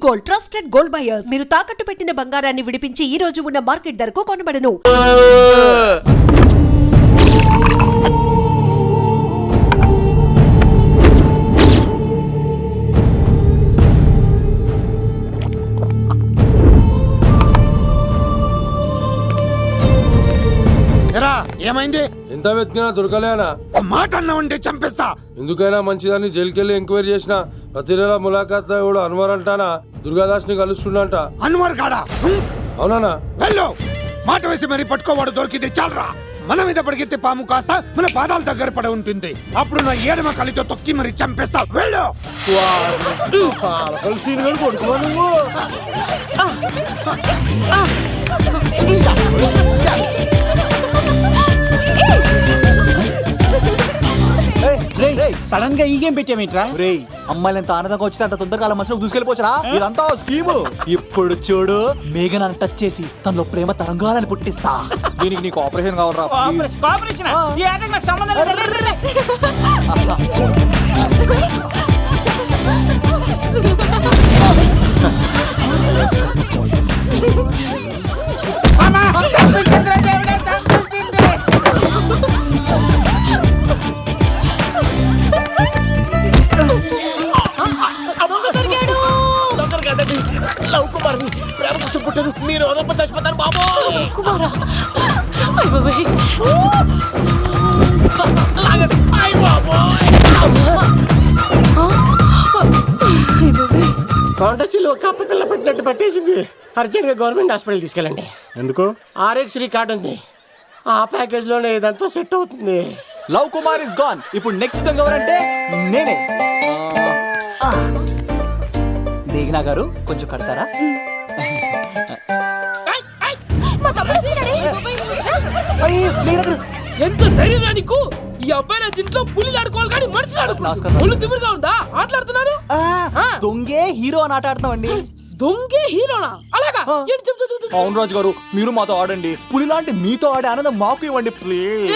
Gold, trusted gold buyers. మీరు తాకట్టు పెట్టిన బంగారాన్ని విడిపించి ఈ రోజు ఉన్న మార్కెట్ ధరకు కొనబడను. ఏమైంది? ఎంత వెతికినా దొరకలేనా? మాట అన్నావంటే చంపేస్తా. ఎందుకైనా మంచిదాన్ని జైలుకెళ్ళి ఎంక్వైరీ చేసిన ప్రతి నెల ములాఖాత్ కూడా అన్వర్ అంటానా దుర్గాదాస్ ని కలుస్తుండంట. అన్వర్ కాడా? అవునా? వెళ్ళు. మాట వేసి మరి పట్టుకోవాడు దొరికింది చాలరా. మన మీద పడిగితే పాము కాస్త మన పాదాల దగ్గర పడి ఉంటుంది. అప్పుడు నా ఏడమ కలితో తొక్కి మరి చంపేస్తా. వెళ్ళు. సడన్ గా ఈ గేమ్ పెట్టామేంట్రా? రేయ్, అమ్మాయిలు ఎంత ఆనందంగా వచ్చితే అంత తొందరగా అలా మనసులోకి దూసుకెళ్ళిపోవచ్చురా. ఇదంతా స్కీము. ఇప్పుడు చూడు, మేఘన్ అని టచ్ చేసి తనలో ప్రేమ తరంగాలని పుట్టిస్తా. దీనికి నీకు ఆపరేషన్ కావాలరా. కోఆపరేషన్ ఈ ఆటకి నాకు సంబంధం లేదు. మీరు చచ్చిపోతారు బాబు. కొండచిలో కప్ప పిల్ల పట్టినట్టు పట్టేసింది. అర్జెంట్ గా గవర్నమెంట్ హాస్పిటల్ తీసుకెళ్ళండి. ఎందుకు? ఆరోగ్యశ్రీ కార్డు ఉంది, ఆ ప్యాకేజ్ లోనే ఇదంతా సెట్ అవుతుంది. Love Kumar is gone. ఇప్పుడు నెక్స్ట్ దొంగ ఎవరంటే నేనే. మేఘనా గారు కొంచెం కడతారా? ఎంత ధైర్యం నీకు? ఈ అబ్బాయి నా ఇంట్లో పులిలు ఆడుకోవాలి కానీ మనిషి ఆడుకున్నాడు. ఒళ్ళు తిమ్మిరిగా ఉందా? ఆటలాడుతున్నాడు. దొంగే హీరో అని ఆట ఆడుతున్నామండి. దొంగే హీరోనా? అలాగా? అవును రాజు గారు, మీరు మాతో ఆడండి. పులి లాంటి మీతో ఆడే ఆనందం మాకు ఇవ్వండి ప్లీజ్.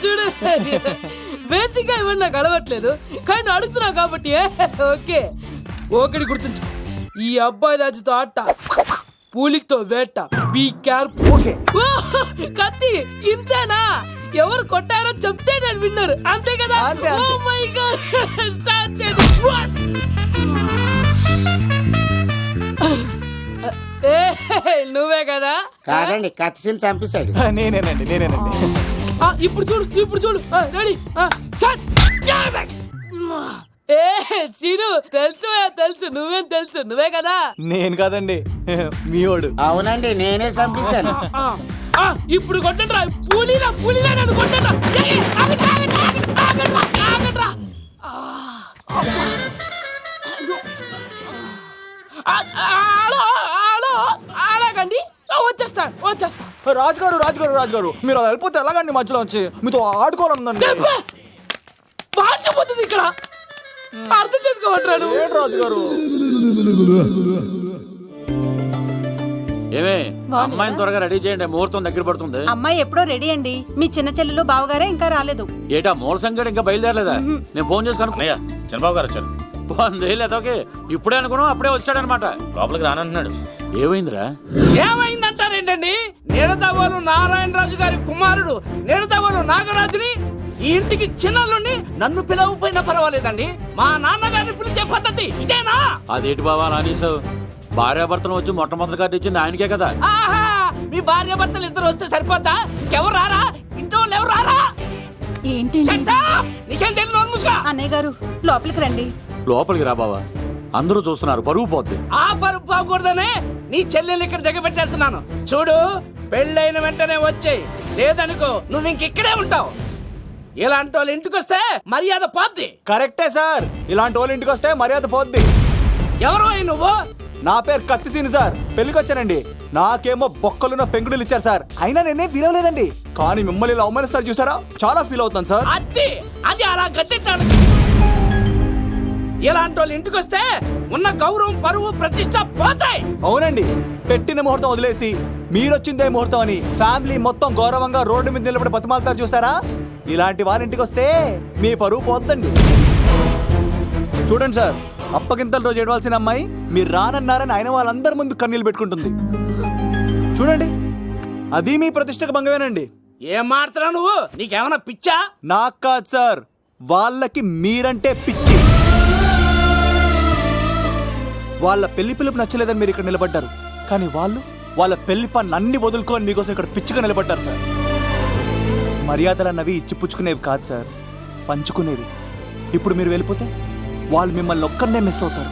చూడు, బేసిక్ గా ఇవన్నీ నాకు అడవట్లేదు, కానీ అడుగుతున్నా కాబట్టి ఓకే. ఒకటి గుర్తుంచు, ఈ అబ్బాయి రాజుతో ఆట, పులితో వేట. Be careful. కత్తి ఇంతేనా? ఎవరు కొట్టారో చెప్తే నేను విన్నారు, అంతే కదా? ఓ మై గాడ్, స్టార్ట్ చేయండి. నువ్వే కదా? కాదండి, కత్తిని చంపేశాడు. నేనేనండి. ఇప్పుడు చూడు. రెడీ. సీను, తెలుసు. నువ్వేం తెలుసు? నువ్వే కదా? నేను కాదండి, మీవాడు. అవునండి, నేనే చంపేశాను. ఇప్పుడు కొట్టండిరా. పులిలా నన్ను కొట్టండిరా. ఆగండ్రా. అలాగండి, వచ్చేస్తా. రాజు గారు, మీరు అలా వెళ్ళిపోతే ఎలాగండి? మధ్యలో వచ్చి మీతో ఆడుకోవాలండి. మార్చిపోతుంది ఇక్కడ, అర్థం చేసుకోమంటారు. రాజు గారు, ఏమే అమ్మాయిని త్వరగా రెడీ చేయండి, ముహూర్తం దగ్గర పడుతుంది. అమ్మాయి ఎప్పుడో రెడీ అండి. మీ చిన్న చెల్లెలు బావగారే ఇంకా రాలేదు. ఏటా మూల సంగతి ఇంకా బయలుదేరలేదా? నేను ఫోన్ చేసి కనుక్కున్నా. చంద్రబాబు గారు వచ్చారు. లేదోకే ఇప్పుడే అనుకున్నాం, అప్పుడే వచ్చాడనమాట. లోపలికి రానంటున్నాడు. ఏమైందిరా? ఏమైందంటారేంటండి? నిడదవోలు నారాయణరాజు గారి కుమారుడు నిడదవోలు నాగరాజుని ఈ ఇంటికి చిన్నల్లుండి నన్ను పిలవకపోయినా పర్వాలేదండి. మా నాన్నగారిని పిలిచే పద్ధతి ఇదేనా? అదేంటి బాబా నానీసావు? భార్యాభర్తలు వచ్చి మొట్టమొదటి కార్డు ఇచ్చింది ఆయనకే కదా. ఆహా, మీ భార్యాభర్తలు ఇద్దరు వస్తే సరిపోతా? ఇంకెవరు రారా? ఇంట్లో ఎవరు రారా? ఏంటి నీకేం తెలియదు? అన్నయ్య గారు, లోపలికి రండి. లోపలికి రా బావా, అందరూ చూస్తున్నారు, పరువు పోద్ది. ఆ పరువు పోకూడదనే నీ చెల్లెలు ఇక్కడ దిగబెట్టేస్తున్నాను. చూడు, పెళ్ళైన వెంటనే వచ్చేయి, లేదనుకో నువ్వు ఇంకెక్కడే ఉంటావు. ఇలాంటి వాళ్ళు ఇంటికి వస్తే మర్యాద పోద్ది. కరెక్టే సార్, ఇలాంటి వాళ్ళు ఇంటికి వస్తే మర్యాద పోద్ది. ఎవరు నువ్వు? నా పేరు కత్తిసీని సార్, పెళ్లికి వచ్చానండి. నాకేమో బొక్కలున్న పెంకుడులు ఇచ్చారు సార్, అయినా నేనేం ఫీల్ అవ్వలేదండి. కానీ మిమ్మల్ని ఇలా అవమానిస్తారు చూసారా, చాలా ఫీల్ అవుతాను సార్. అది అలా గట్టెట్టాను. ఇలాంటి వాళ్ళు ఇంటికి వస్తే ఉన్న గౌరవం, పరువు, ప్రతిష్ట పోతాయి. అవునండి, పెట్టిన ముహూర్తం వదిలేసి మీరొచ్చిందే ముహూర్తం అని ఫ్యామిలీ మొత్తం గౌరవంగా రోడ్డు మీద నిలబడి బతిమాలుతారు చూసారా. ఇలాంటి వాళ్ళ ఇంటికి వస్తే మీ పరువు పోతుందండి. చూడండి సార్, అప్పగింతల రోజు ఏడవాల్సిన అమ్మాయి మీరు రానన్నారని ఆయన వాళ్ళందరి ముందు కన్నీళ్ళు పెట్టుకుంటుంది. చూడండి, అది మీ ప్రతిష్టకు భంగమేనండి. ఏం మాడుతున్నావు నువ్వు? నీకేమన్నా పిచ్చా? నాకు కాదు సార్, వాళ్ళకి మీరంటే పిచ్చి. వాళ్ళ పెళ్లి పిలుపు నచ్చలేదని మీరు ఇక్కడ నిలబడ్డారు, కానీ వాళ్ళు వాళ్ళ పెళ్లి పని అన్ని వదులుకొని మీకోసం ఇక్కడ పిచ్చిగా నిలబడ్డారు సార్. మర్యాదలు అన్నవి ఇచ్చిపుచ్చుకునేవి కాదు సార్, పంచుకునేవి. ఇప్పుడు మీరు వెళ్ళిపోతే వాళ్ళు మిమ్మల్ని ఒక్కరినే మిస్ అవుతారు,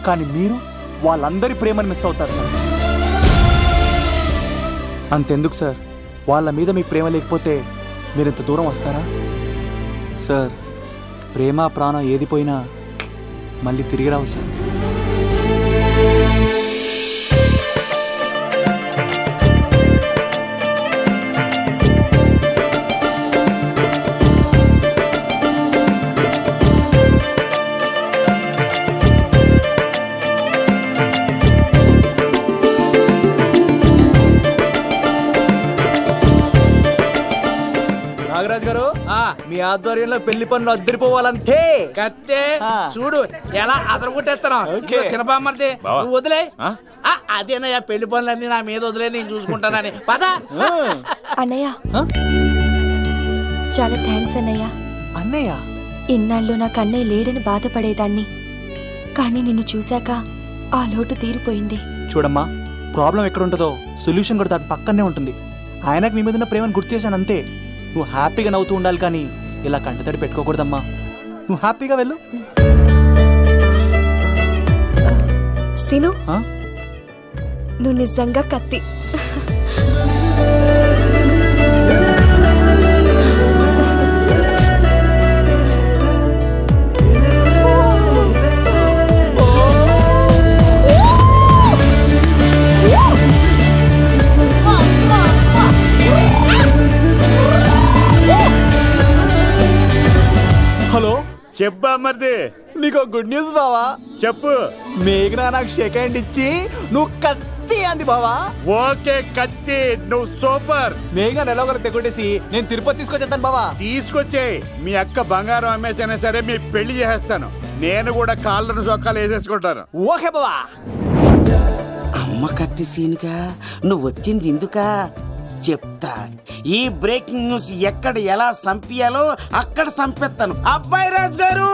కానీ మీరు వాళ్ళందరి ప్రేమను మిస్ అవుతారు సార్. అంతెందుకు సార్, వాళ్ళ మీద మీ ప్రేమ లేకపోతే మీరు ఇంత దూరం వస్తారా సార్? ప్రేమ ప్రాణం ఏది పోయినా మళ్ళీ తిరిగి రావు సార్. నాగరాజ్ గారు, మీ ఆధ్వర్యంలో పెళ్లి పనులు అద్దరిపోవాలంతే. కత్తే చూడు ఎలా అదరగొట్టేస్తున్నావు. చిన్నబామ్మర్ది నువ్వు వదిలే. అదేనయ్యా పెళ్లి పనులన్నీ నా మీద వదిలే, నేను చూసుకుంటానని. పద అన్నయ్య, చాలా థ్యాంక్స్ అన్నయ్య. అన్నయ్య, ఇన్నాళ్ళు నాకు అన్నయ్య లేడని బాధపడేదాన్ని, కానీ నిన్ను చూశాక ఆ లోటు తీరిపోయింది. చూడమ్మా, ప్రాబ్లం ఎక్కడ ఉంటుందో సొల్యూషన్ కూడా దాని పక్కనే ఉంటుంది. ఆయనకు మీ మీద ఉన్న ప్రేమను గుర్తు చేశాను అంతే. నువ్వు హ్యాపీగా నవ్వుతూ ఉండాలి, కానీ ఇలా కంటతడి పెట్టుకోకూడదమ్మా. నువ్వు హ్యాపీగా వెళ్ళు. సీను, నువ్వు నిజంగా కత్తి. హలో, చెప్పా మరిది. నీకు గుడ్ న్యూస్ బావా. చెప్పు. మేఘనా నాకు షేక్ హ్యాండ్ ఇచ్చి నువ్వు కత్తి అంది బావా. ఓకే కత్తి, నువ్వు సూపర్. మేఘనా ఎలా ఒకరు తెగొట్టేసి నేను తిరుపతి తీసుకొచ్చేస్తాను బావా. తీసుకొచ్చే మీ అక్క బంగారం అమ్మేసైనా సరే మీ పెళ్లి చేసేస్తాను. నేను కూడా కాళ్ళను చొక్కాలు వేసేసుకుంటాను. ఓకే బావా. అమ్మ కత్తి సీనుగా నువ్వు వచ్చింది ఎందుకా చెప్తా. ఈ బ్రేకింగ్ న్యూస్ ఎక్కడ ఎలా సంపియాలో అక్కడ సంపెత్తాను. అబ్బాయి రాజు గారు,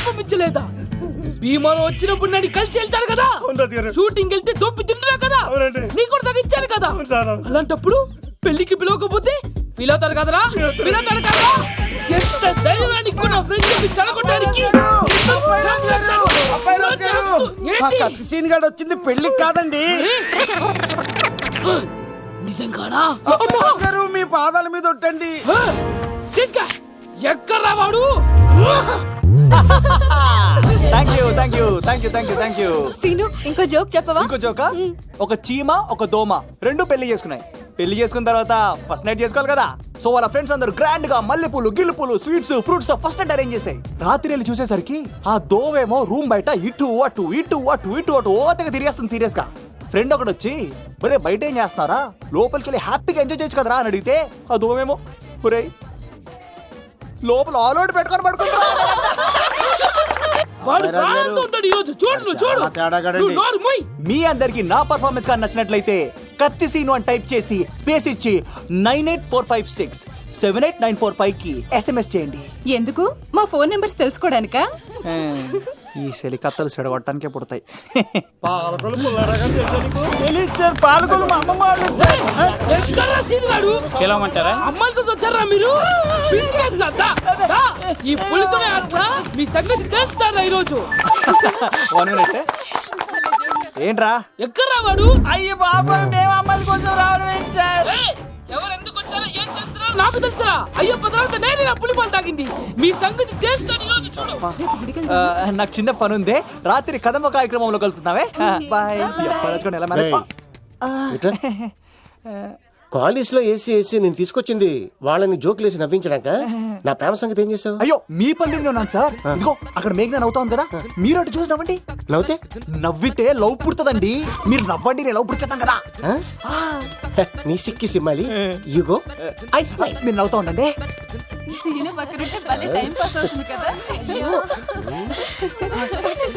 పంపించలేదా? భీమాలో వచ్చినప్పుడు నన్ను కలిసి వెళ్తారు కదా, షూటింగ్ వెళ్తే దొప్పి తింటున్నా కదా, నీ కూడా తగ్గించాను కదా. అలాంటప్పుడు పెళ్లికి పిలవకపోతే ఫీల్ అవుతారు కదరా, ఫీల్ అవుతారు కదా. ఎంత ధైర్యానికి కూడా ఫ్రెండ్షిప్ చెడగొట్టడానికి. కత్తి సీన్ గాడు వచ్చింది పెళ్లికి కాదండి. నిజంగానా? గారు మీ పాదాల మీద ఒట్టండి. ఎక్కడ్రా వాడు? Thank you. సీను, ఇంకో జోక్ చెప్పవా? ఇంకో జోకా? ఒక చీమ ఒక దోమ రెండు పెళ్లి చేసుకున్నాయి. పెళ్లి చేసుకున్న తర్వాత ఫస్ట్ నైట్ చేసుకోవాలి కదా. సో వాళ్ళ ఫ్రెండ్స్ అందరూ గ్రాండ్ గా మల్లెపూలు, గిల్లుపూలు, స్వీట్స్, ఫ్రూట్స్ తో ఫస్ట్ నైట్ అరేంజ్ చేస్తాయి. రాత్రి వెళ్ళి చూసేసరికి ఆ దోవేమో రూమ్ బయట ఇటు అటు ఓతగా తిరిగేస్తుంది సీరియస్ గా. ఫ్రెండ్ ఒకటి వచ్చి, ఒరే బయట ఏం చేస్తున్నారా, లోపలికి వెళ్ళి హ్యాపీగా ఎంజాయ్ చేయొచ్చు కదరా అని అడిగితే ఆ దోవేమో, ఒరే లోపల ఆల్ అవుట్ పెట్టుకొని పడుకుంటా. మీ అందరికి నా పర్ఫార్మెన్స్ గా నచ్చినట్లయితే కత్తి సీను అని టైప్ చేసి స్పేస్ ఇచ్చి 9845678945 కి SMS చేయండి. ఎందుకు? మా ఫోన్ నెంబర్స్ తెలుసుకోవడానికా? ఈ సెలికత్తలు చెడగొట్టడానికే పుడతాయి. పాలకొలు మా అమ్మమ్మ పిలవమంటారా? అమ్మాయిల కోసం వచ్చారా మీరు? ఈ పులితోనే అట్లా మీ సంగతి తెలుస్తారా ఈరోజు? ఏంట్రా ఎక్కడ రావాడు? అయ్యో బాబా, మేము అమ్మాయిల కోసం రావడం ఏంటి సార్? ఎవరు ఎందుకు వచ్చారో ఏం చేస్తున్నారో నాకు తెలుసురా. అయ్యో పదార్థ నేనే నా పులిపాలు తాగింది. మీ సంగతి తెలుస్తాను ఈరోజు. చూడు, నాకు చిన్న పని ఉంది, రాత్రి కదమ్మ కార్యక్రమంలో కలుసుకుందామే. బాయ్. కాలేజ్ లో ఏసీ నేను తీసుకొచ్చింది వాళ్ళని జోకులేసి నవ్వించడాక. నా ప్రేమ సంగతి ఏం చేసావు? అయ్యో మీ పని ఉన్నాను సార్. ఇదిగో అక్కడ మేఘన నవ్వుతా ఉంది కదా, మీరు అటు చూసి నవ్వండి. నవ్వితే లవ్ పుడుతుందండి. మీరు నవ్వండి, నేను లవ్ పుడిచేద్దాం కదా. నీ సిక్కి సిమ్మాలి. యుగో ఐ స్మైల్. మీరు నవ్వుతా ఉండండి. సీను పక్కన భలే టైం పాస్ అవుతుంది కదా.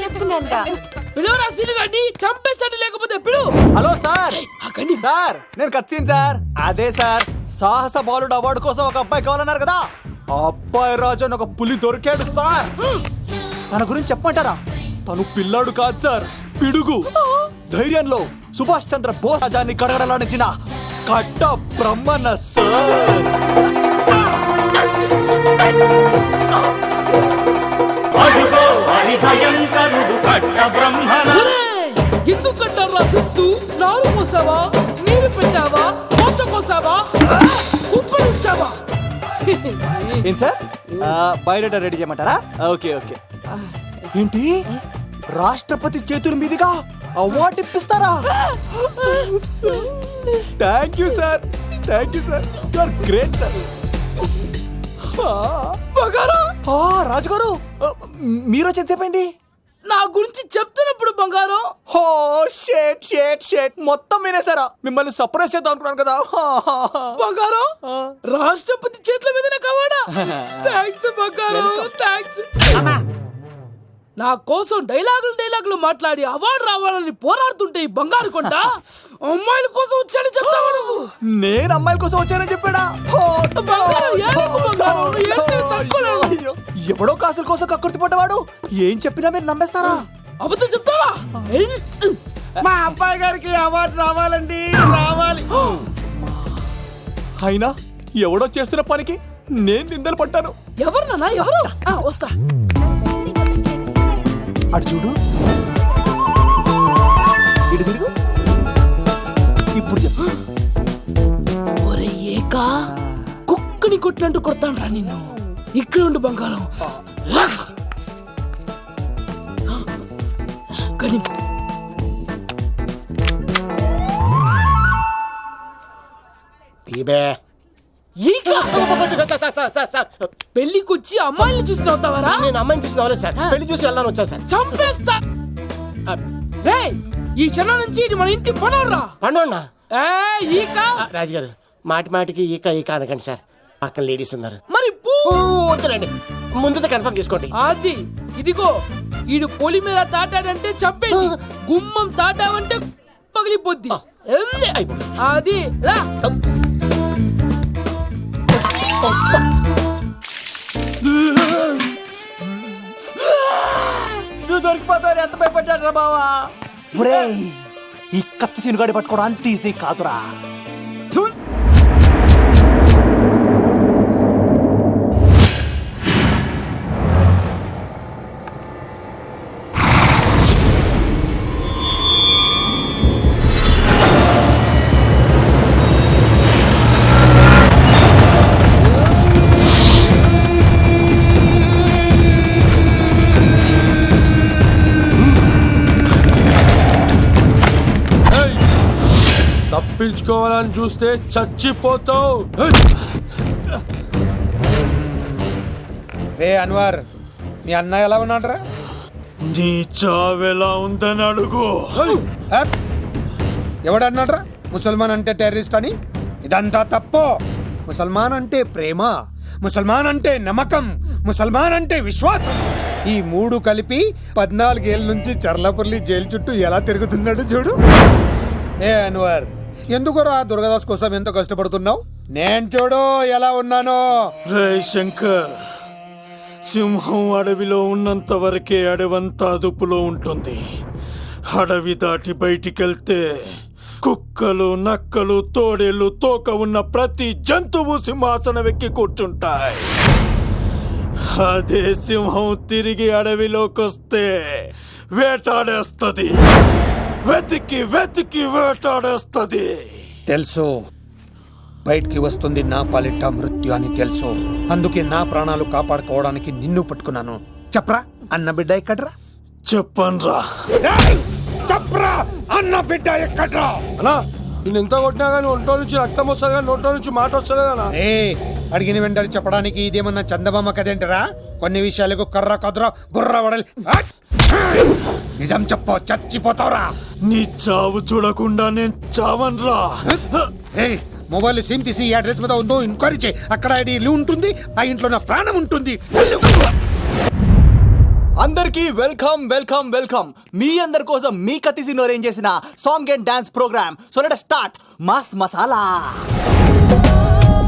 చెప్తున్నాను పిలవరా సీను గారిని, చంపేస్తాడు లేకపోతే పిలు. హలో సార్ సార్, నేను కత్తిన్ సార్. అదే సార్, సాహస బాలుడు అవార్డు కోసం ఒక అబ్బాయి కావాలన్నారు కదా, ఆ అబ్బాయి రాజు అని ఒక పులి దొరికాడు సార్. తన గురించి చెప్పమంటారా? తను పిల్లాడు కాదు సార్, పిడుగు. ధైర్యంలో సుభాష్ చంద్ర బోస్ రాజాన్ని కడగడలాడించిన కట్ట బ్రహ్మన్న సార్. ఎందుకు కట్టారు రాసిస్తూ? నారు పోసావా, నీరు పెట్టావా, మోస కోసావా, ఉప్పు ఇచ్చావా? ఏం సార్, బయోడేటా రెడీ చేయమంటారా? Okay okay. ఏంటి, రాష్ట్రపతి చేతుల మీదుగా అవార్డు ఇప్పిస్తారా? Thank you sir, thank you sir, you are great sir. రాజుగారు, మీరు ఎంతసేపైంది? నా గురించి చెప్తున్నప్పుడు బంగారం. హో షేట్ షేట్ షేట్, మొత్తం వినేసారా? మిమ్మల్ని సర్ప్రైజ్ చేద్దాం అనుకున్నాను కదా. బంగారం, రాష్ట్రపతి చేతుల మీద కావాడా? థ్యాంక్స్ బంగారం, థ్యాంక్స్. నా కోసం డైలాగులు మాట్లాడి అవార్డు రావాలని పోరాడుతుంటే ఈ బంగారు కొండ అమ్మాయిల కోసం వచ్చాడని చెప్తావా నువ్వు? నేను అమ్మాయిల కోసం వచ్చానని చెప్పాడా? బంగారం, ఏడుపు బంగారం, ఏడుపు తక్కువలేదు. అయ్యో, ఎవడో కాసుల కోసం కక్కుర్తి పడ్డవాడు ఏం చెప్పినా మీరు నమ్మేస్తారా? అబద్ధం చెప్తావా? మా అబ్బాయి గారికి అవార్డు రావాలండి, రావాలి. అయినా ఎవడో చేస్తున్న పనికి నేను నిందలు పడ్డాను. ఎవరు నాన్న, ఎవరు? వస్తా. అటు చూడు, ఇటు తిరుగు, ఇప్పుడు చెప్పు. ఒరే ఏకా, కుక్కని కొట్టినట్టు కొడతాను రా నిన్ను. ఇక్కడ ఉండు బంగారం. కానీ ఈక పెళ్లికొచ్చి అమ్మాయిని చూసి నవ్వుతావరా? నేను అమ్మాయిని చూసి నవ్వలేదు సార్, పెళ్లి చూసి వెళ్ళాలని వచ్చా సార్. చంపేస్తా. రేయ్, ఈ క్షణం నుంచి ఇది మన ఇంటి పనోడ్రా. పండున్నా ఈక. రాజుగారు, మాటి మాటికి ఈక ఈక అనకండి సార్, పక్కన లేడీస్ ఉన్నారు. మరి వద్దులండి, ముందు కన్ఫర్మ్ చేసుకోండి. అది ఇదిగో, ఈడు పొలి మీద తాటాడంటే చంపేసి, గుమ్మం తాటావంటే పగిలిపోద్ది. అది రా. నువ్వు దొరికిపోతావు, ఎంత భయపడ్డాడు రా బావా. ఈ కత్తి సీనుగాడి పట్టుకోవడం అంత ఈజీ కాదురా. తప్పించుకోవాలని చూస్తే చచ్చిపోతావు. రే అన్వర్, మీ అన్న ఎలా ఉన్నాడ్రా? నీ చావెలా ఉందని అడుగు. ఎవడన్నాడ్రా ముసల్మాన్ అంటే టెర్రరిస్ట్ అని? ఇదంతా తప్పు. ముసల్మాన్ అంటే ప్రేమ, ముసల్మాన్ అంటే నమ్మకం, ముసల్మాన్ అంటే విశ్వాసం. ఈ మూడు కలిపి 14 ఏళ్ళ నుంచి చర్లపల్లి జైలు చుట్టూ ఎలా తిరుగుతున్నాడు చూడు. ఏ అన్వర్, ఎందుకురా దుర్గాదాస్ కోసం ఎంతో కష్టపడుతున్నావు? నేను చూడు ఎలా ఉన్నానో. రే శంకర్, సింహం అడవిలో ఉన్నంత వరకే అడవంతా అదుపులో ఉంటుంది. అడవి దాటి బయటికెళ్తే కుక్కలు, నక్కలు, తోడేళ్లు, తోక ఉన్న ప్రతి జంతువు సింహాసనం ఎక్కి కూర్చుంటాయి. అదే సింహం తిరిగి అడవిలోకి వస్తే వేటాడేస్తది, వెతికి వెతికి వేటాడేస్తది. తెలుసు, బయటికి వస్తుంది నా పాలిట మృత్యు అని తెలుసు. అందుకే నా ప్రాణాలు కాపాడుకోవడానికి నిన్ను పట్టుకున్నాను. చెప్పరా, అన్న బిడ్డ ఎక్కడ్రా? చెప్పన్రా. చెప్పరా, అన్న బిడ్డ ఎక్కడ్రా? అన్నా, నేను ఎంత కొట్టినా కానీ ఒంట్లో నుంచి రక్తం వస్తుంది కానీ నోట్లో నుంచి మాట వస్తలేదన్నా. అడిగిన వెంటనే చెప్పడానికి ఇదేమన్నా చందమామ కదేంటరా? కొన్ని విషయాలకు కర్ర కదరా బుర్ర వడలి. నిజం చెప్పు, చచ్చిపోతావురా. నీ చావు చూడకుండా నేను చావన్రా. మొబైల్ సిమ్ తీసి ఈ అడ్రస్ మీద ఉందో ఎంక్వైరీ చేయి. అక్కడ ఐడి ఇల్లు ఉంటుంది, ఆ ఇంట్లో నా ప్రాణం ఉంటుంది. వెళ్ళు. అందరికి వెల్కమ్ వెల్కమ్ వెల్కమ్. మీ అందరి కోసం మీ కత్తి సీన్ అరేంజ్ చేసిన song and dance programme. So let us start mass masala.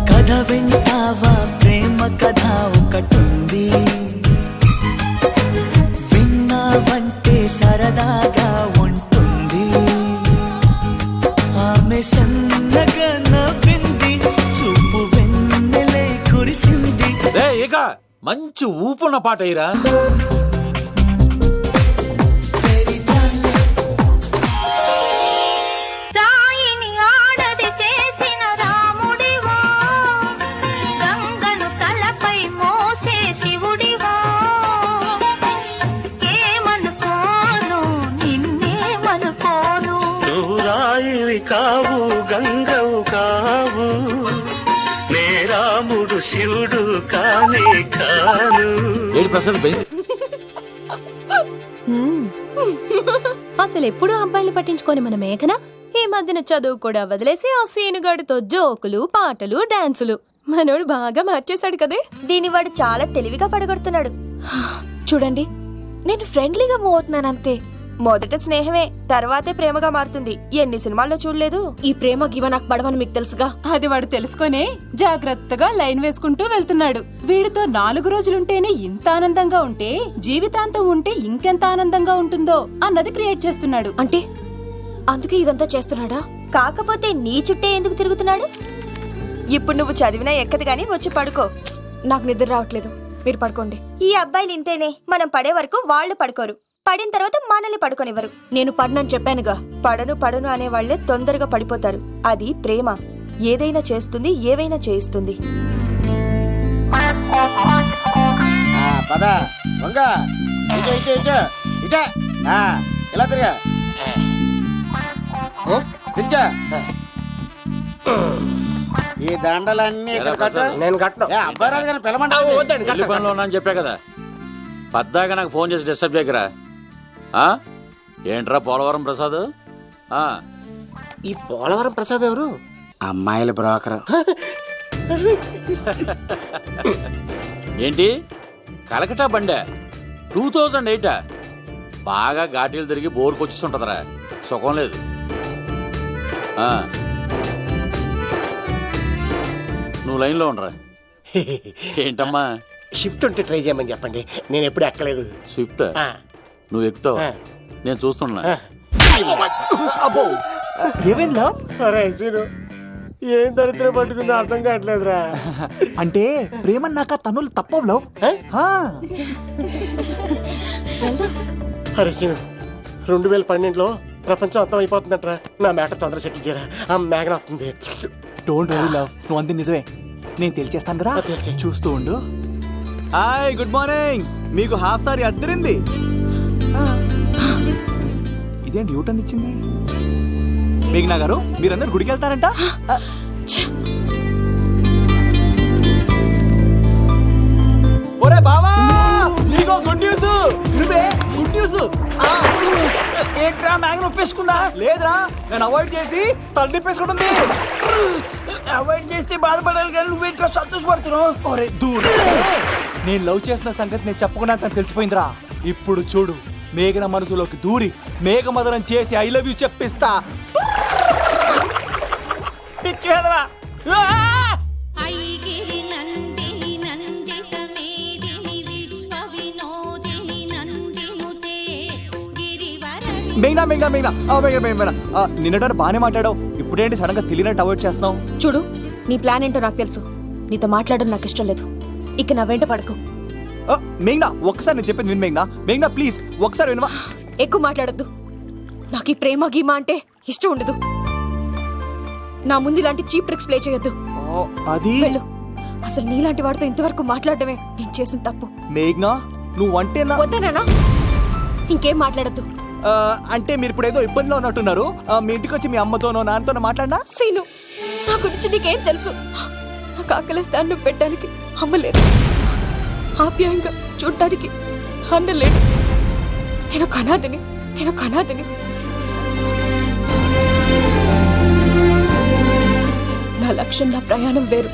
కథ వింటావా, ప్రేమ కథ ఒకటుంది, విన్నావంటే సరదాగా ఉంటుంది. ఆమె సన్నగా నవ్వింది, చూపు వెన్నెలై కురిసింది. ఇక మంచి ఊపున్న పాట అయ్యిరా. కావు గంగవు కావు, నేరాముడు శివుడు కానే కాను. అసలు ఎప్పుడు అబ్బాయిలు పట్టించుకొని మన మేఘన ఈ మధ్యన చదువు కూడా వదిలేసి ఆ సీనుగాడితో జోకులు, పాటలు, డాన్సులు. మనోడు బాగా మార్చేశాడు కదే. దీని వాడు చాలా తెలివిగా పడగొడుతున్నాడు. చూడండి, నేను ఫ్రెండ్లీగా మూవ్ అవుతున్నాను అంతే. మొదట స్నేహమే, తర్వాతే ప్రేమగా మారుతుంది. ఎన్ని సినిమాల్లో చూడలేదు. ఈ ప్రేమ గివ నాకు పడవని మీకు తెలుసుగా. అది వాడు తెలుసుకొనే జాగ్రత్తగా లైన్ వేసుకుంటూ వెళ్తున్నాడు. వీడితో 4 రోజులుంటేనే ఇంత ఆనందంగా ఉంటే జీవితాంతం ఉంటే ఇంకెంత ఆనందంగా ఉంటుందో అన్నది క్రియేట్ చేస్తున్నాడు. అంటే అందుకే ఇదంతా చేస్తున్నాడా? కాకపోతే నీ చుట్టే ఎందుకు తిరుగుతున్నాడు? ఇప్పుడు నువ్వు చదివినా ఎక్కదు గానీ వచ్చి పడుకో. నాకు నిద్ర రావట్లేదు, మీరు పడుకోండి. ఈ అబ్బాయిలు ఇంతేనే, మనం పడే వరకు వాళ్ళు పడుకోరు, పడిన తర్వాత మనల్ని పడుకోనివ్వరు. నేను పడనని చెప్పానుగా. పడను అనే వాళ్లే తొందరగా పడిపోతారు. అది ప్రేమ, ఏదైనా చేస్తుంది, ఏవైనా చేయిస్తుంది. ఇలా తిరిగా ఈ దండలన్నీ నేను కట్టను. అబ్బాయి రాజు గారిని పిలమంటావు. చెప్పా కదా, పద్దాగా నాకు ఫోన్ చేసి డిస్టర్బ్ చేయకరా. ఏంట్రా పోలవరం ప్రసాద్? ఈ పోలవరం ప్రసాద్ ఎవరు? అమ్మాయిల బ్రోకరు. ఏంటి కలకటా బండే 2008? బాగా ఘాటీలు తిరిగి బోర్కి వచ్చేస్తుంటదరా, సుఖం లేదు. నువ్వు లైన్లో ఉండరా. ఏంటమ్మా? షిఫ్ట్ ఉంటే ట్రై చేయమని చెప్పండి, నేను ఎప్పుడు ఎక్కలేదు. స్విఫ్ట్ నువ్వు ఎక్కుతావు, నేను చూస్తున్నా. ఏమైంది లవ్? ఏం దరిద్రం పట్టుకుందో అర్థం కావట్లేదురా. అంటే ప్రేమన్నాక తనులు తప్పవు లవ్. అరే సీను, 2012లో ప్రపంచం అంతం అయిపోతుందట్రా. నా మ్యాటర్ తొందర సెటిల్ చేయరా, ఆ మేఘన వస్తుంది. డోంట్ వరీ లవ్, నువ్వు అంతే నిజమే. నేను తెలిచేస్తాను కదా, చూస్తూ ఉండు. Hi, good morning. మీకు హాఫ్ సారీ అద్దరింది. ఇదేంటి యూటర్న్ ఇచ్చింది? మేఘనా గారు, మీరందరూ గుడికి వెళ్తారంట. ఒరే బావా, నీకో గుడ్ న్యూస్. నువ్వే గుడ్ న్యూస్. ఏంట్రా మ్యాగ్ను ఒప్పేసుకున్నా? లేదురా, నేను అవాయిడ్ చేసి తల తిప్పేసుకుంటుంది. అవాయిడ్ చేస్తే బాధపడాలి కానీ నువ్వేంట్రా సంతోషపడుతున్నావు? ఒరే దూర్, నేను లవ్ చేసిన సంగతి నేను చెప్పకుండా తను తెలిసిపోయిందిరా. ఇప్పుడు చూడు, మేఘన మనసులోకి దూరి మేఘమదనం చేసి ఐ లవ్ యూ చెప్పిస్తా. పిచ్చి వెధవా. నిన్నట బానే మాట్లాడావు, ఇప్పుడేంటి సడన్ గా తెలియనట్టు అవాయిడ్ చేస్తున్నావు? చూడు, నీ ప్లాన్ ఏంటో నాకు తెలుసు. నీతో మాట్లాడడం నాకు ఇష్టం లేదు. ఇక నా వెంట పడకు. మేఘనా, ఒక్కసారి నేను చెప్పేది విను. మేఘనా ప్లీజ్ ఒకసారి వినవా? ఎక్కువ మాట్లాడద్దు. నాకు ఈ ప్రేమ గీమా అంటే ఇష్టం ఉండదు. నా ముందు ఇలాంటి చీప్ ట్రిక్స్ ప్లే చేయొద్దు. అది వెళ్ళు. అసలు నీలాంటి వాడితో ఇంతవరకు మాట్లాడటమే నేను చేసిన తప్పు. మేఘనా, నువ్వు అంటే వద్దనా? ఇంకేం మాట్లాడద్దు. అంటే మీరు ఇప్పుడు ఏదో ఇబ్బందిలో ఉన్నట్టున్నారు. మీ ఇంటికి వచ్చి మీ అమ్మతోనో నాన్నతోనో మాట్లాడినా? సీను, నా గురించి నీకేం తెలుసు? నాకు ఆకలిస్తే అన్నం పెట్టడానికి అమ్మలేదు, ఆప్యాయంగా చూడటానికి అన్నలేడు. నేను కనాదిని. నా లక్ష్యం, నా ప్రయాణం వేరు.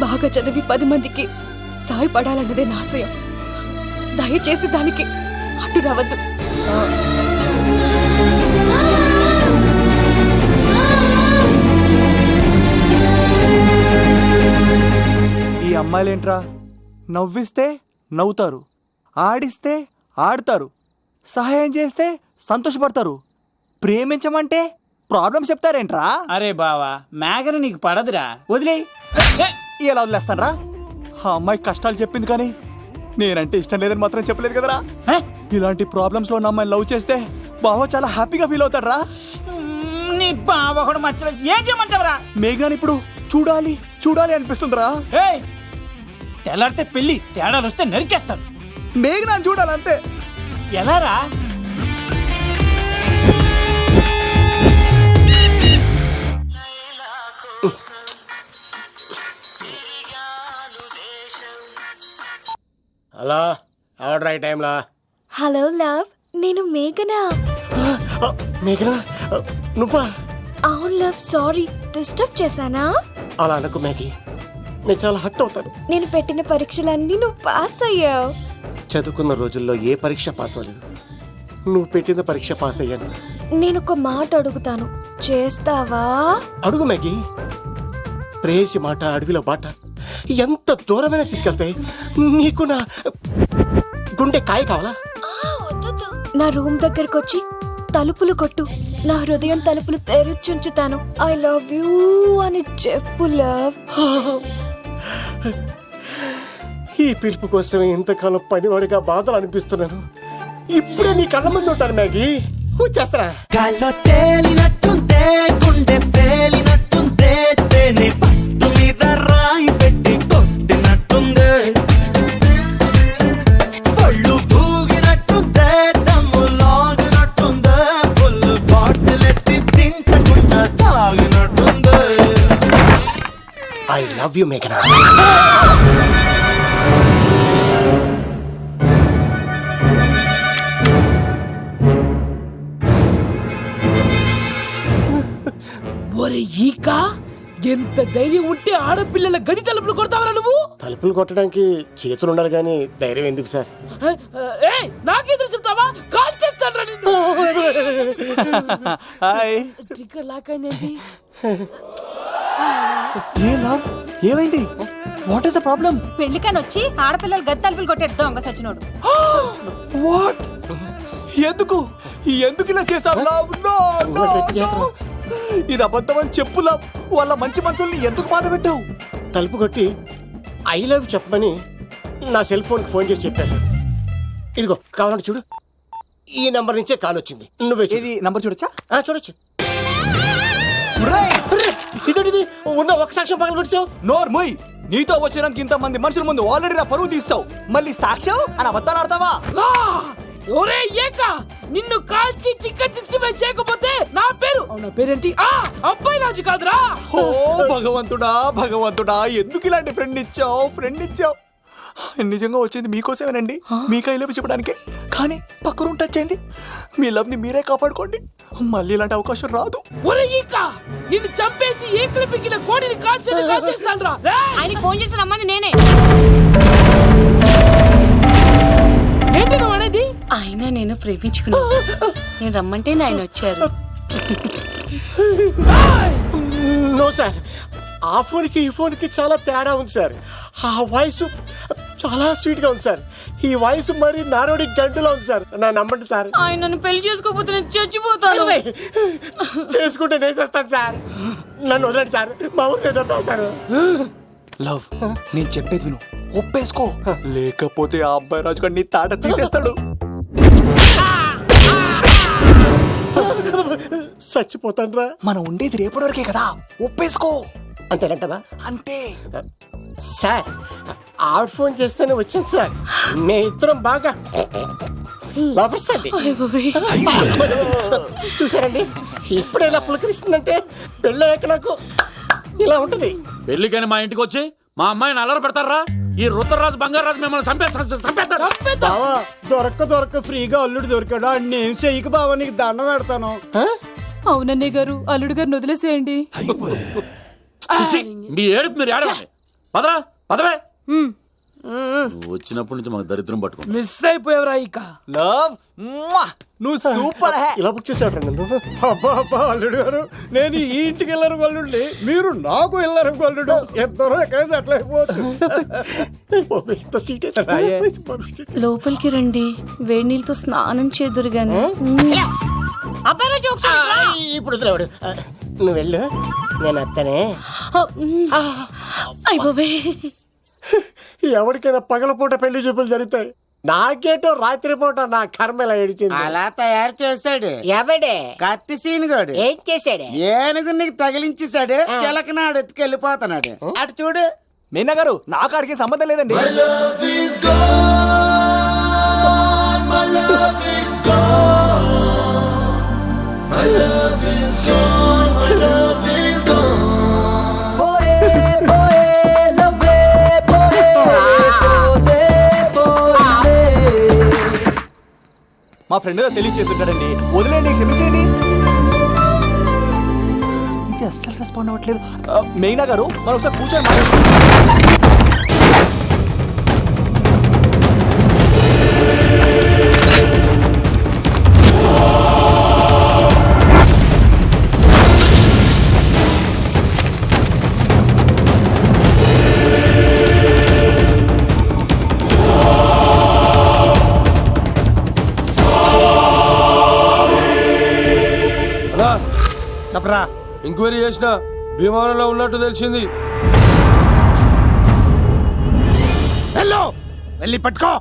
బాగా చదివి 10 మందికి సాయపడాలన్నదే నా ఆశయం. దయచేసి దానికి అడ్డు రావద్దు. ఈ అమ్మాయిలేంట్రా నవ్విస్తే నవ్వుతారు, ఆడిస్తే ఆడతారు, సహాయం చేస్తే సంతోషపడతారు, ప్రేమించమంటే ప్రాబ్లమ్స్ చెప్తారేంట్రా? అరే బావా, మేఘన నీకు పడదురా, వదిలే. ఎలా వదిలేస్తానరా? ఆ అమ్మాయి కష్టాలు చెప్పింది కానీ నేనంటే ఇష్టం లేదని మాత్రం చెప్పలేదు కదరా. ఇలాంటి ప్రాబ్లమ్స్ లో నా అమ్మాయిని లవ్ చేస్తే బావ చాలా హ్యాపీగా ఫీల్ అవుతాడరా. నీ బావ కూడా మచ్చలో ఏం చేయమంటావురా? మేఘాని ఇప్పుడు చూడాలి చూడాలి అనిపిస్తుందిరా. తెల్లారితే పెళ్లి, తేడాలు వస్తే నరికేస్తాను. మేఘనాన్ని చూడాలంతే. ఎలా రా? హలో, ఆర్డర్ అయ్యే టైంలా. హలో లవ్, నేను మేఘనా. మేఘనా, నువ్వా? అవును లవ్, సారీ డిస్టర్బ్ చేశానా? అలా అనకు మ్యాగీ, నేను చాలా హర్ట్ అవుతాను. నేను పెట్టిన పరీక్షలన్నీ నువ్వు పాస్ అయ్యావు. చదువుకున్న రోజుల్లో ఏ పరీక్ష పాస్ అవ్వలేదు. నువ్వు పెట్టిన పరీక్ష పాస్ అయ్యాను. నేను ఒక మాట అడుగుతాను, చేస్తావా? అడుగు మ్యాగీ. ప్రేయసి మాట అడవిలో బాట ఎంత దూరమైనా తీసుకెళ్తాయి. నీకు నా గుండె కాయ కావాలా? నా రూమ్ దగ్గరకు వచ్చి తలుపులు కొట్టు, నా హృదయం తలుపులు తెరిచుంచుతాను. ఐ లవ్ యూ అని చెప్పు లవ్. ఈ పిలుపు కోసం ఇంతకాలం పనివాడిగా బాధలు అనిపిస్తున్నాను. ఇప్పుడే నీ కళ్ళ ముందు ఉంటాను మ్యాగీ. వచ్చేస్తారా? గాల్లో తేలినట్టుందే, గుండె తేలినట్టుందే, తేనె పట్టు మీద రాయి పెట్టి కొట్టినట్టుందే, పళ్ళు పూగినట్టుందే, దమ్ము లాగినట్టుందే, ఫుల్ బాటిల్ ఎత్తి దించకుండా తాగినట్టుందే. ఐ లవ్ యూ మేఘనా. ఒరే ఈక, ఎంత ధైర్యం ఉంటే ఆడపిల్లల గది తలుపులు కొడతావరా నువ్వు? తలుపులు కొట్టడానికి చేతులు ఉండాలి కానీ ధైర్యం ఎందుకు సార్? నాకెదురు చెప్తావా? కాల్ చేస్తాను నిన్ను. హాయ్. ట్రిగ్గర్ లాక్ అయిందేంటి? ఏమైంది? What is the problem? పెళ్లికని వచ్చి ఆడపిల్లలు గది తలుపులు కొట్టాడు దొంగ సచ్చినోడు. వాట్? ఎందుకు ఎందుకు ఇలా చేసావు? ఇది అబద్ధం అని చెప్పులా. వాళ్ళ మంచి మనుషుల్ని ఎందుకు బాధ పెట్టావు? తలుపు కొట్టి ఐ లవ్ చెప్పమని నా సెల్ ఫోన్కి ఫోన్ చేసి చెప్పాను. ఇదిగో కావాలంటే చూడు, ఈ నంబర్ నుంచే కాల్ వచ్చింది. నువ్వే ఇది నంబర్ చూడొచ్చా? చూడొచ్చు. ఇదేంటిది? ఉన్న ఒక సాక్ష్యం పగల కొట్టావు. నోర్మోయ్, నీతో వచ్చినాక ఇంతమంది మనుషుల ముందు ఆల్రెడీ నా పరువు తీస్తావు, మళ్ళీ సాక్ష్యం అని అబద్ధాలు ఆడతావా? ఒరే ఏక, నిన్ను కాల్చి చికెన్ 65 చేయకపోతే నా పేరు, నా పేరేంటి? అబ్బాయి రాజు కాదురా. ఓ భగవంతుడా భగవంతుడా, ఎందుకు ఇలాంటి ఫ్రెండ్ ఇచ్చావు? నిజంగా వచ్చింది మీకోసమేనండి, మీకు ఐ లవ్ చెప్పడానికే. కానీ పక్క రూమ్ టచ్ అయింది. మీ లవ్ ని మీరే కాపాడుకోండి, మళ్ళీ ఇలాంటి అవకాశం రాదు. ఒరే ఈక, నిన్ను చంపేసి ఏకలు పిగిన కోడిని కాల్చేస్తాను రా. ఆయనకి ఫోన్ చేసి రమ్మని నేనే. ఏంటి నువ్వు అనేది? ఆయన నేను ప్రేమించుకున్నాను, నేను రమ్మంటే ఆయన వచ్చారు. నో సార్, ఆ ఫోన్కి ఈ ఫోన్కి చాలా తేడా ఉంది సార్. ఆ వాయిస్ చాలా స్వీట్ గా ఉంది సార్. ఈ వాయిస్ మరి నారోడి గంటలో ఉంది సార్. నా నమ్మండి సార్. ఆయన నన్ను పెళ్లి చేసుకోకపోతే నేను చచ్చిపోతాను. చేసుకుంటే నేను చేస్తాను సార్. నన్ను వదలండి సార్, మా ఊరు నేను. లవ్, నేను చెప్పేది విను, ఒప్పేసుకో, లేకపోతే ఆ అబ్బాయి రాజు గారిని తాట తీసేస్తాడు. చచ్చిపోతాను రా. మనం ఉండేది రేపటి వరకే కదా, ఒప్పేసుకో. అంతేనంటదా? అంతే సార్. ఆవిడ ఫోన్ చేస్తేనే వచ్చాను సార్. మే ఇద్దరం బాగా లవర్స్ అండి. చూసారండి, ఇప్పుడు ఇలా పులకరిస్తుందంటే పెళ్ళయ్యాక నాకు ఇలా ఉంటుంది. పెళ్లికని మా ఇంటికి వచ్చి మా అమ్మాయిని అల్లరి పెడతారా? ఈ రుద్రరాజు బంగారాజు మిమ్మల్ని చంపేస్తారు. బావా, దొరక్క ఫ్రీగా అల్లుడు దొరికాడు. నేను చెయ్యికి బావా, నీకు దండం పెడతాను. అవునన్నయ్య గారు, అల్లుడు గారిని వదిలేసేయండి. చిచి, మీ ఏడుపు మీరు ఏడవండి. పదరా పదవే. నువ్వు వచ్చినప్పటి నుంచి మాకు దరిద్రం పట్టుకో. మిస్ అయిపోయావురా ఇక. లవ్ నువ్వు సూపర్ హే. ఇలా బుక్ చేసేవాడు నన్ను. అబ్బా అబ్బా అల్లుడు గారు, నేను ఈ ఇంటికి వెళ్ళరు గల్లుండి, మీరు నాకు వెళ్ళరు గల్లుడు. ఇద్దరు కలిసి అట్లా అయిపోవచ్చు. ఇంత స్వీట్ లోపలికి రండి, వేడి నీళ్ళతో స్నానం చేదురు గాని. ఇప్పుడు వదిలేవాడు. నువ్వు వెళ్ళు, నేను అత్తనే. అయిపోయి ఎవరికైనా పగలపూట పెళ్లి చూపులు జరుగుతాయి, నాకేటో రాత్రి పూట నా కర్మ ఇలా ఏడిచింది. అలా తయారు చేశాడు ఎవడే కత్తి సీనుగాడు. ఏం చేశాడే? ఏనుగు నీకు తగిలించేశాడు, చిలకనాడు ఎత్తుకెళ్ళిపోతున్నాడు. అటు చూడు. మీనా గారు నాకు అడిగే సంబంధం లేదండి. మా ఫ్రెండ్ తెలియచేస్తుంటాడండి, వదిలేండి, క్షమించండి. ఇది అస్సలు రెస్పాండ్ అవ్వట్లేదు. మెయినా గారు మనం ఒకసారి కూర్చొని చెప్పరా. ఎంక్వైరీ చేసిన భీమవరంలో ఉన్నట్టు తెలిసింది. వెళ్ళు, వెళ్ళి పట్టుకో.